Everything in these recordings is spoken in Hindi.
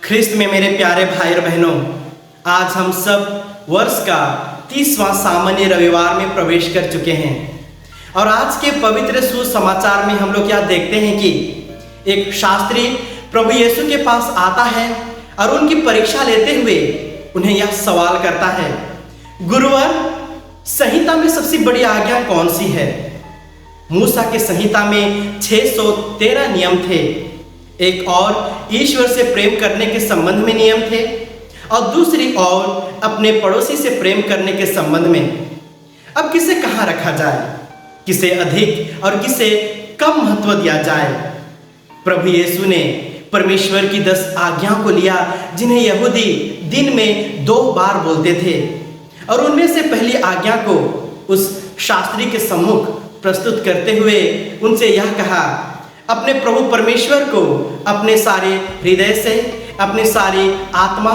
ख्रिस्त में मेरे प्यारे भाई और बहनों, आज हम सब वर्ष का 30वां सामान्य रविवार में प्रवेश कर चुके हैं और आज के पवित्र सुसमाचार में हम लोग यह देखते हैं कि एक शास्त्री प्रभु यीशु के पास आता है और उनकी परीक्षा लेते हुए उन्हें यह सवाल करता है, गुरुवर, संहिता में सबसे बड़ी आज्ञा कौन सी है? मूसा के संहिता में 613 नियम थे। एक और ईश्वर से प्रेम करने के संबंध में नियम थे और दूसरी और अपने पड़ोसी से प्रेम करने के संबंध में। अब किसे कहाँ रखा जाए, किसे अधिक और किसे कम महत्व दिया जाए? प्रभु यीशु ने परमेश्वर की 10 आज्ञाओं को लिया जिन्हें यहूदी दिन में 2 बार बोलते थे और उनमें से पहली आज्ञा को उस शास्त्री के सम्मुख प्रस्तुत करते हुए उनसे यह कहा, अपने प्रभु परमेश्वर को अपने सारे हृदय से, अपने सारी आत्मा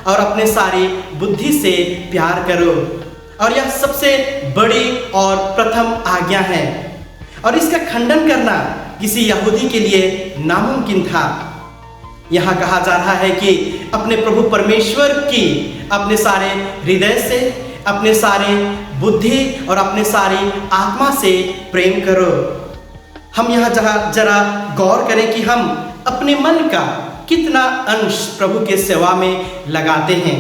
और अपने सारी बुद्धि से प्यार करो। और यह सबसे बड़ी और प्रथम आज्ञा है और इसका खंडन करना किसी यहूदी के लिए नामुमकिन था। यहाँ कहा जा रहा है कि अपने प्रभु परमेश्वर की अपने सारे हृदय से, अपने सारे बुद्धि और अपने सारी आत्मा से प्रेम करो। हम यहाँ जरा गौर करें कि हम अपने मन का कितना अंश प्रभु के सेवा में लगाते हैं।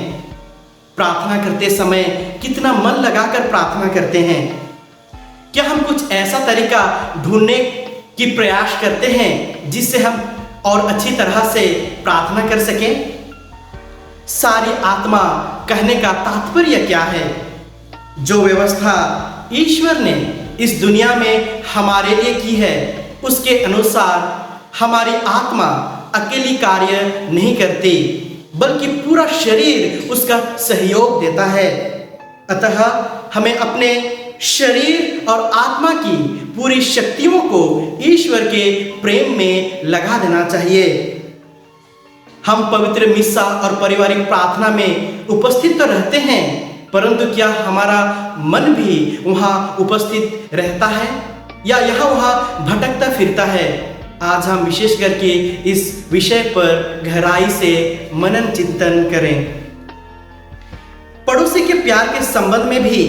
प्रार्थना करते समय कितना मन लगाकर प्रार्थना करते हैं? क्या हम कुछ ऐसा तरीका ढूंढने की प्रयास करते हैं जिससे हम और अच्छी तरह से प्रार्थना कर सकें? सारी आत्मा कहने का तात्पर्य क्या है? जो व्यवस्था ईश्वर ने इस दुनिया में हमारे लिए की है उसके अनुसार हमारी आत्मा अकेली कार्य नहीं करती, बल्कि पूरा शरीर उसका सहयोग देता है। अतः हमें अपने शरीर और आत्मा की पूरी शक्तियों को ईश्वर के प्रेम में लगा देना चाहिए। हम पवित्र मिस्सा और पारिवारिक प्रार्थना में उपस्थित तो रहते हैं, परंतु क्या हमारा मन भी वहाँ उपस्थित रहता है या यहाँ वहाँ भटकता फिरता है? आज हम विशेष करके इस विषय पर गहराई से मनन चिंतन करें। पड़ोसी के प्यार के संबंध में भी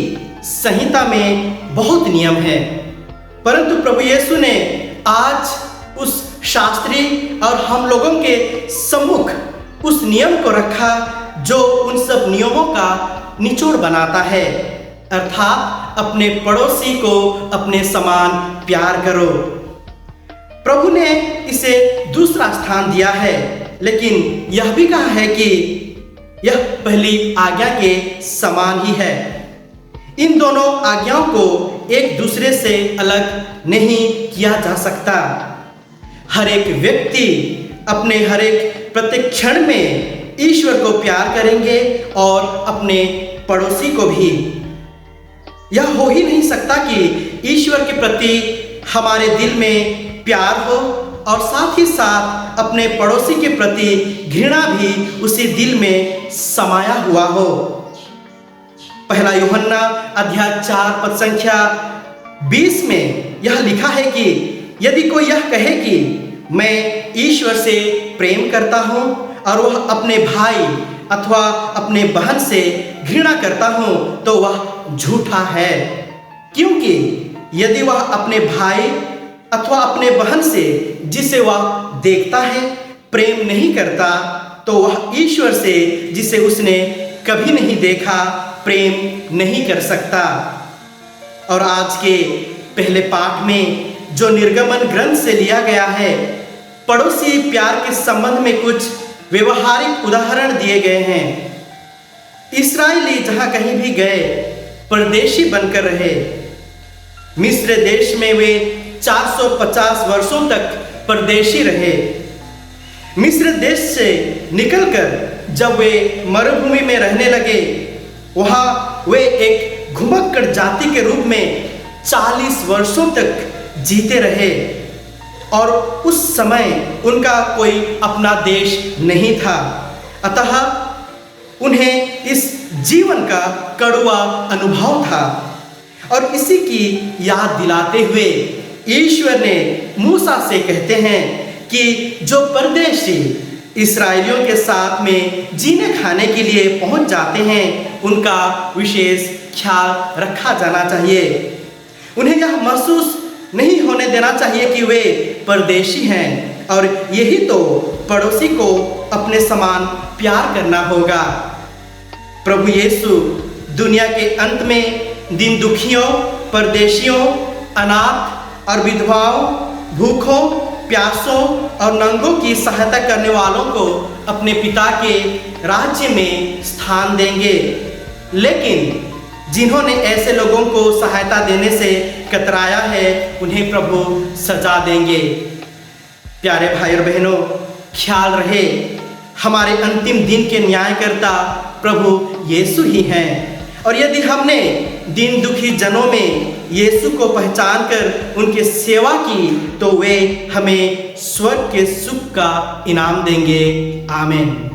संहिता में बहुत नियम है, परंतु प्रभु यीशु ने आज उस शास्त्री और हम लोगों के सम्मुख उस नियम को रखा जो उन सब नियमों का निचोड़ बनाता है, अर्थात अपने पड़ोसी को अपने समान प्यार करो। प्रभु ने इसे दूसरा स्थान दिया है, लेकिन यह भी कहा है कि यह पहली आज्ञा के समान ही है। इन दोनों आज्ञाओं को एक दूसरे से अलग नहीं किया जा सकता। हर एक व्यक्ति अपने हर एक प्रत्येक क्षण में ईश्वर को प्यार करेंगे और अपने पड़ोसी को भी। यह हो ही नहीं सकता कि ईश्वर के प्रति हमारे दिल में प्यार हो और साथ ही साथ अपने पड़ोसी के प्रति घृणा भी उसी दिल में समाया हुआ हो। पहला यूहन्ना अध्याय 4 पद संख्या 20 में यह लिखा है कि यदि कोई यह कहे कि मैं ईश्वर से प्रेम करता हूँ और वह अपने भाई अथवा अपने बहन से घृणा करता हूँ तो वह झूठा है, क्योंकि यदि वह अपने भाई अथवा अपने बहन से जिसे वह देखता है प्रेम नहीं करता तो वह ईश्वर से जिसे उसने कभी नहीं देखा प्रेम नहीं कर सकता। और आज के पहले पाठ में जो निर्गमन ग्रंथ से लिया गया है, पड़ोसी प्यार के संबंध में कुछ व्यवहारिक उदाहरण दिए गए हैं। इस्राएली जहां कहीं भी गए परदेशी बनकर रहे। मिस्र देश में वे 450 वर्षों तक परदेशी रहे। मिस्र देश से निकलकर जब वे मरुभूमि में रहने लगे, वहां वे एक घुमक्कड़ जाति के रूप में 40 वर्षों तक जीते रहे और उस समय उनका कोई अपना देश नहीं था। अतः उन्हें इस जीवन का कड़वा अनुभव था और इसी की याद दिलाते हुए ईश्वर ने मूसा से कहते हैं कि जो परदेशी इस्राएलियों के साथ में जीने खाने के लिए पहुंच जाते हैं, उनका विशेष ख्याल रखा जाना चाहिए। उन्हें यह महसूस नहीं होने देना चाहिए कि वे परदेशी हैं, और यही तो पड़ोसी को अपने समान प्यार करना होगा। प्रभु यीशु दुनिया के अंत में दीन दुखियों, परदेशियों, अनाथ और विधवाओं, भूखों, प्यासों और नंगों की सहायता करने वालों को अपने पिता के राज्य में स्थान देंगे। लेकिन जिन्होंने ऐसे लोगों को सहायता देने से कतराया है, उन्हें प्रभु सजा देंगे। प्यारे भाई और बहनों, ख्याल रहे, हमारे अंतिम दिन के न्यायकर्ता प्रभु यीशु ही हैं, और यदि हमने दीन दुखी जनों में यीशु को पहचान कर उनकी सेवा की, तो वे हमें स्वर्ग के सुख का इनाम देंगे। आमीन।